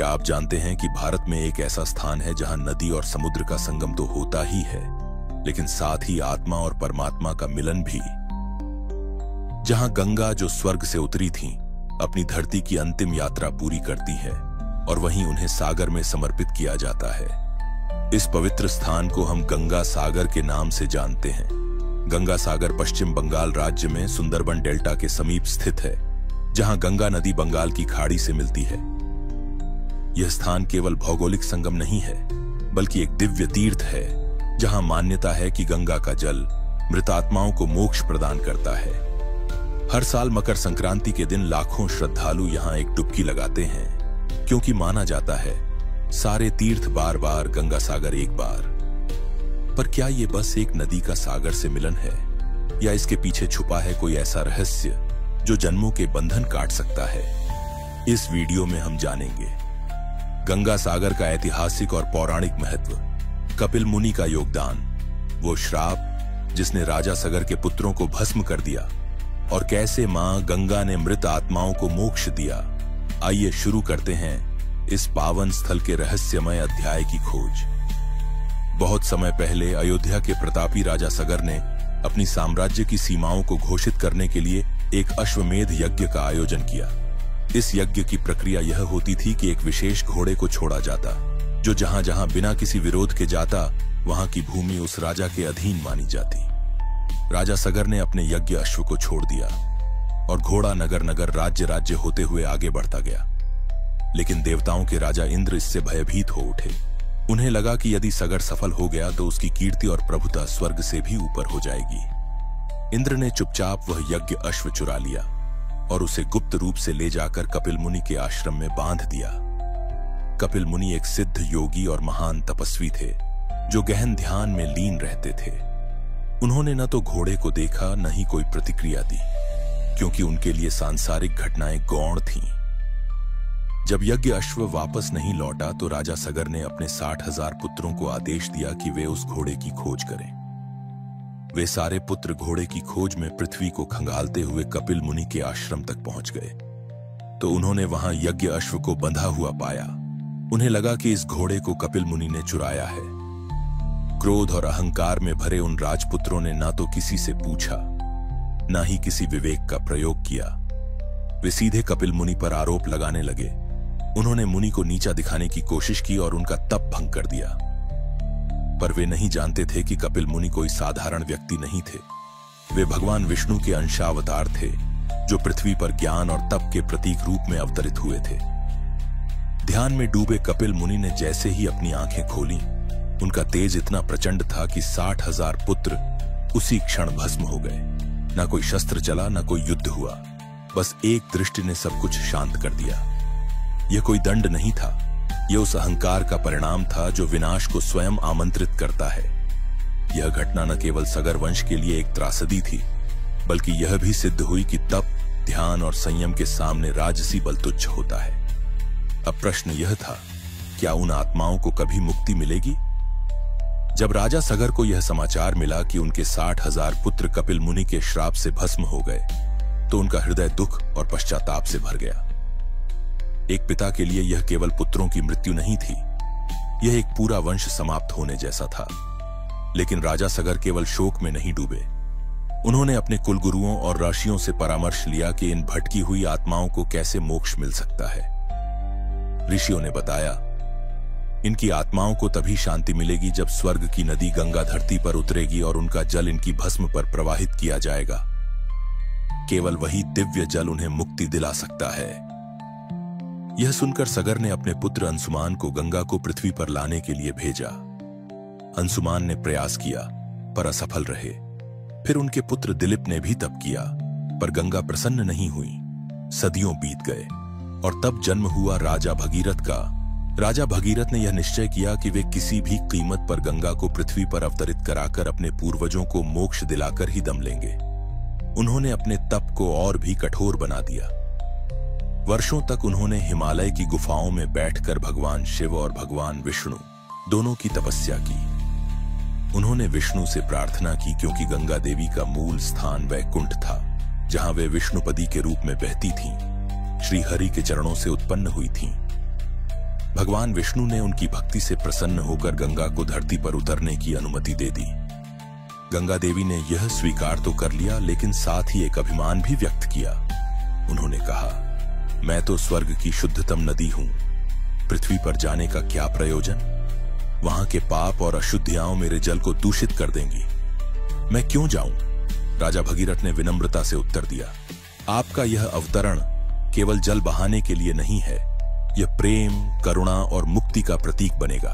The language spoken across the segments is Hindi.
क्या आप जानते हैं कि भारत में एक ऐसा स्थान है जहां नदी और समुद्र का संगम तो होता ही है, लेकिन साथ ही आत्मा और परमात्मा का मिलन भी। जहां गंगा, जो स्वर्ग से उतरी थी, अपनी धरती की अंतिम यात्रा पूरी करती है और वहीं उन्हें सागर में समर्पित किया जाता है। इस पवित्र स्थान को हम गंगा सागर के नाम से जानते हैं। गंगा सागर पश्चिम बंगाल राज्य में सुंदरबन डेल्टा के समीप स्थित है, जहां गंगा नदी बंगाल की खाड़ी से मिलती है। यह स्थान केवल भौगोलिक संगम नहीं है, बल्कि एक दिव्य तीर्थ है, जहां मान्यता है कि गंगा का जल मृत आत्माओं को मोक्ष प्रदान करता है। हर साल मकर संक्रांति के दिन लाखों श्रद्धालु यहां एक डुबकी लगाते हैं, क्योंकि माना जाता है सारे तीर्थ बार बार, गंगा सागर एक बार। पर क्या यह बस एक नदी का सागर से मिलन है, या इसके पीछे छुपा है कोई ऐसा रहस्य जो जन्मों के बंधन काट सकता है? इस वीडियो में हम जानेंगे गंगा सागर का ऐतिहासिक और पौराणिक महत्व, कपिल मुनि का योगदान, वो श्राप जिसने राजा सगर के पुत्रों को भस्म कर दिया, और कैसे मां गंगा ने मृत आत्माओं को मोक्ष दिया। आइए शुरू करते हैं इस पावन स्थल के रहस्यमय अध्याय की खोज। बहुत समय पहले अयोध्या के प्रतापी राजा सगर ने अपनी साम्राज्य की सीमाओं को घोषित करने के लिए एक अश्वमेध यज्ञ का आयोजन किया। इस यज्ञ की प्रक्रिया यह होती थी कि एक विशेष घोड़े को छोड़ा जाता, जो जहां जहां बिना किसी विरोध के जाता, वहां की भूमि उस राजा के अधीन मानी जाती। राजा सगर ने अपने यज्ञ अश्व को छोड़ दिया और घोड़ा नगर नगर, राज्य राज्य होते हुए आगे बढ़ता गया। लेकिन देवताओं के राजा इंद्र इससे भयभीत हो उठे। उन्हें लगा कि यदि सगर सफल हो गया तो उसकी कीर्ति और प्रभुता स्वर्ग से भी ऊपर हो जाएगी। इंद्र ने चुपचाप वह यज्ञ अश्व चुरा लिया और उसे गुप्त रूप से ले जाकर कपिल मुनि के आश्रम में बांध दिया। कपिल मुनि एक सिद्ध योगी और महान तपस्वी थे, जो गहन ध्यान में लीन रहते थे। उन्होंने न तो घोड़े को देखा, न ही कोई प्रतिक्रिया दी, क्योंकि उनके लिए सांसारिक घटनाएं गौण थीं। जब यज्ञ अश्व वापस नहीं लौटा तो राजा सगर ने अपने 60,000 पुत्रों को आदेश दिया कि वे उस घोड़े की खोज करें। वे सारे पुत्र घोड़े की खोज में पृथ्वी को खंगालते हुए कपिल मुनि के आश्रम तक पहुंच गए, तो उन्होंने वहां यज्ञ अश्व को बंधा हुआ पाया। उन्हें लगा कि इस घोड़े को कपिल मुनि ने चुराया है। क्रोध और अहंकार में भरे उन राजपुत्रों ने ना तो किसी से पूछा, ना ही किसी विवेक का प्रयोग किया। वे सीधे कपिल मुनि पर आरोप लगाने लगे। उन्होंने मुनि को नीचा दिखाने की कोशिश की और उनका तप भंग कर दिया। पर वे नहीं जानते थे कि कपिल मुनि कोई साधारण व्यक्ति नहीं थे। वे भगवान विष्णु के अंशावतार थे, जो पृथ्वी पर ज्ञान और तप के प्रतीक रूप में अवतरित हुए थे। ध्यान में डूबे कपिल मुनि ने जैसे ही अपनी आंखें खोली, उनका तेज इतना प्रचंड था कि 60,000 पुत्र उसी क्षण भस्म हो गए। ना कोई शस्त्र चला, ना कोई युद्ध हुआ, बस एक दृष्टि ने सब कुछ शांत कर दिया। यह कोई दंड नहीं था, यह उस अहंकार का परिणाम था जो विनाश को स्वयं आमंत्रित करता है। यह घटना न केवल सगर वंश के लिए एक त्रासदी थी, बल्कि यह भी सिद्ध हुई कि तप, ध्यान और संयम के सामने राजसी बल तुच्छ होता है। अब प्रश्न यह था, क्या उन आत्माओं को कभी मुक्ति मिलेगी? जब राजा सगर को यह समाचार मिला कि उनके 60,000 पुत्र कपिल मुनि के श्राप से भस्म हो गए, तो उनका हृदय दुख और पश्चाताप से भर गया। एक पिता के लिए यह केवल पुत्रों की मृत्यु नहीं थी, यह एक पूरा वंश समाप्त होने जैसा था। लेकिन राजा सगर केवल शोक में नहीं डूबे। उन्होंने अपने कुलगुरुओं और ऋषियों से परामर्श लिया कि इन भटकी हुई आत्माओं को कैसे मोक्ष मिल सकता है। ऋषियों ने बताया, इनकी आत्माओं को तभी शांति मिलेगी जब स्वर्ग की नदी गंगा धरती पर उतरेगी और उनका जल इनकी भस्म पर प्रवाहित किया जाएगा। केवल वही दिव्य जल उन्हें मुक्ति दिला सकता है। यह सुनकर सगर ने अपने पुत्र अंशुमान को गंगा को पृथ्वी पर लाने के लिए भेजा। अंशुमान ने प्रयास किया, पर असफल रहे। फिर उनके पुत्र दिलीप ने भी तप किया, पर गंगा प्रसन्न नहीं हुई। सदियों बीत गए और तब जन्म हुआ राजा भगीरथ का। राजा भगीरथ ने यह निश्चय किया कि वे किसी भी कीमत पर गंगा को पृथ्वी पर अवतरित कराकर अपने पूर्वजों को मोक्ष दिलाकर ही दम लेंगे। उन्होंने अपने तप को और भी कठोर बना दिया। वर्षों तक उन्होंने हिमालय की गुफाओं में बैठकर भगवान शिव और भगवान विष्णु दोनों की तपस्या की। उन्होंने विष्णु से प्रार्थना की, क्योंकि गंगा देवी का मूल स्थान वैकुंठ था, जहां वे विष्णुपदी के रूप में बहती थीं, श्री हरि के चरणों से उत्पन्न हुई थीं। भगवान विष्णु ने उनकी भक्ति से प्रसन्न होकर गंगा को धरती पर उतरने की अनुमति दे दी। गंगा देवी ने यह स्वीकार तो कर लिया, लेकिन साथ ही एक अभिमान भी व्यक्त किया। उन्होंने कहा, मैं तो स्वर्ग की शुद्धतम नदी हूं, पृथ्वी पर जाने का क्या प्रयोजन? वहां के पाप और अशुद्धियां मेरे जल को दूषित कर देंगी, मैं क्यों जाऊं? राजा भगीरथ ने विनम्रता से उत्तर दिया, आपका यह अवतरण केवल जल बहाने के लिए नहीं है, यह प्रेम, करुणा और मुक्ति का प्रतीक बनेगा।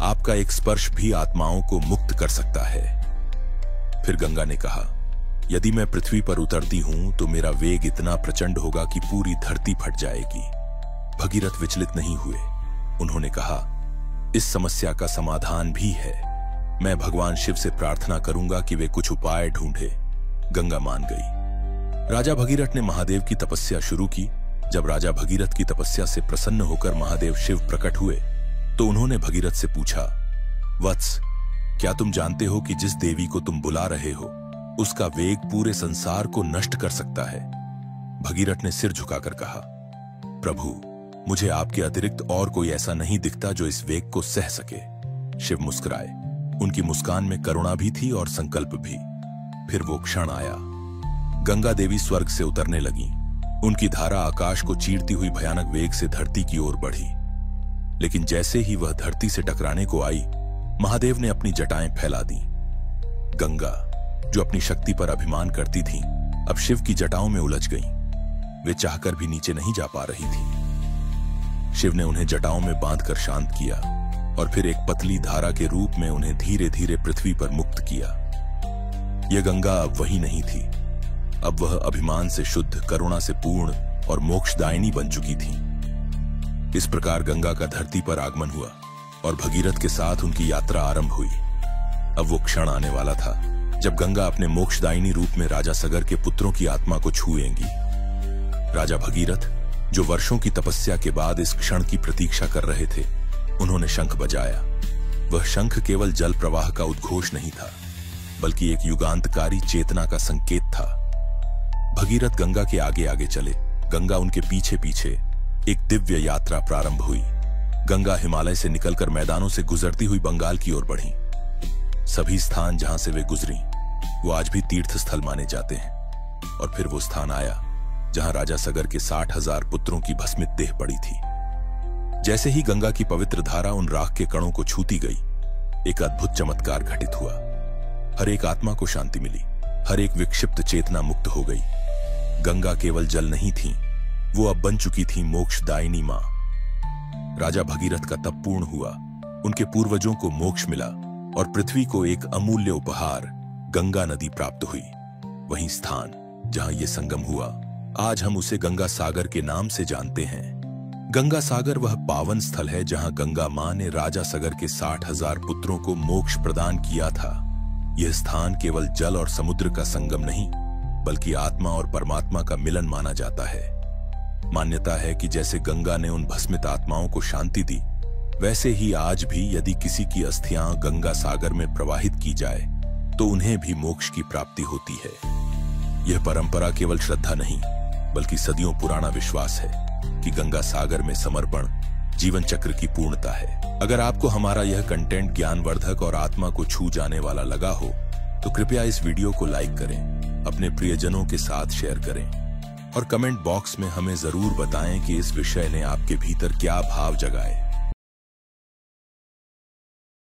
आपका एक स्पर्श भी आत्माओं को मुक्त कर सकता है। फिर गंगा ने कहा, यदि मैं पृथ्वी पर उतरती हूं तो मेरा वेग इतना प्रचंड होगा कि पूरी धरती फट जाएगी। भगीरथ विचलित नहीं हुए। उन्होंने कहा, इस समस्या का समाधान भी है, मैं भगवान शिव से प्रार्थना करूंगा कि वे कुछ उपाय ढूंढे। गंगा मान गई। राजा भगीरथ ने महादेव की तपस्या शुरू की। जब राजा भगीरथ की तपस्या से प्रसन्न होकर महादेव शिव प्रकट हुए तो उन्होंने भगीरथ से पूछा, वत्स, क्या तुम जानते हो कि जिस देवी को तुम बुला रहे हो उसका वेग पूरे संसार को नष्ट कर सकता है? भगीरथ ने सिर झुकाकर कहा, प्रभु, मुझे आपके अतिरिक्त और कोई ऐसा नहीं दिखता जो इस वेग को सह सके। शिव मुस्कुराए। उनकी मुस्कान में करुणा भी थी और संकल्प भी। फिर वो क्षण आया। गंगा देवी स्वर्ग से उतरने लगी। उनकी धारा आकाश को चीरती हुई भयानक वेग से धरती की ओर बढ़ी। लेकिन जैसे ही वह धरती से टकराने को आई, महादेव ने अपनी जटाएं फैला दी। गंगा, जो अपनी शक्ति पर अभिमान करती थी, अब शिव की जटाओं में उलझ गईं। वे चाहकर भी नीचे नहीं जा पा रही थी। शिव ने उन्हें जटाओं में बांधकर शांत किया और फिर एक पतली धारा के रूप में उन्हें धीरे धीरे पृथ्वी पर मुक्त किया। यह गंगा अब वही नहीं थी। अब वह अभिमान से शुद्ध, करुणा से पूर्ण और मोक्षदायिनी बन चुकी थी। इस प्रकार गंगा का धरती पर आगमन हुआ और भगीरथ के साथ उनकी यात्रा आरंभ हुई। अब वो क्षण आने वाला था जब गंगा अपने मोक्षदायिनी रूप में राजा सगर के पुत्रों की आत्मा को छुएंगी। राजा भगीरथ, जो वर्षों की तपस्या के बाद इस क्षण की प्रतीक्षा कर रहे थे, उन्होंने शंख बजाया। वह शंख केवल जल प्रवाह का उद्घोष नहीं था, बल्कि एक युगांतकारी चेतना का संकेत था। भगीरथ गंगा के आगे आगे चले। गंगा उनके पीछे पीछे। एक दिव्य यात्रा प्रारंभ हुई। गंगा हिमालय से निकलकर मैदानों से गुजरती हुई बंगाल की ओर बढ़ी। सभी स्थान जहां से वे गुजरी वो आज भी तीर्थ स्थल माने जाते हैं। और फिर वो स्थान आया जहां राजा सगर के 60,000 पुत्रों की भस्मित देह पड़ी थी। जैसे ही गंगा की पवित्र धारा उन राख के कणों को छूती गई, एक अद्भुत चमत्कार घटित हुआ। हर एक आत्मा को शांति मिली। हर एक विक्षिप्त चेतना मुक्त हो गई। गंगा केवल जल नहीं थी, वो अब बन चुकी थी मोक्षदायिनी मां। राजा भगीरथ का तप पूर्ण हुआ। उनके पूर्वजों को मोक्ष मिला और पृथ्वी को एक अमूल्य उपहार, गंगा नदी प्राप्त हुई। वही स्थान जहां ये संगम हुआ, आज हम उसे गंगा सागर के नाम से जानते हैं। गंगा सागर वह पावन स्थल है जहां गंगा मां ने राजा सगर के 60,000 पुत्रों को मोक्ष प्रदान किया था। यह स्थान केवल जल और समुद्र का संगम नहीं, बल्कि आत्मा और परमात्मा का मिलन माना जाता है। मान्यता है कि जैसे गंगा ने उन भस्मित आत्माओं को शांति दी, वैसे ही आज भी यदि किसी की अस्थियां गंगा सागर में प्रवाहित की जाए तो उन्हें भी मोक्ष की प्राप्ति होती है। यह परंपरा केवल श्रद्धा नहीं, बल्कि सदियों पुराना विश्वास है कि गंगा सागर में समर्पण जीवन चक्र की पूर्णता है। अगर आपको हमारा यह कंटेंट ज्ञानवर्धक और आत्मा को छू जाने वाला लगा हो तो कृपया इस वीडियो को लाइक करें, अपने प्रियजनों के साथ शेयर करें और कमेंट बॉक्स में हमें जरूर बताएं कि इस विषय ने आपके भीतर क्या भाव जगाए।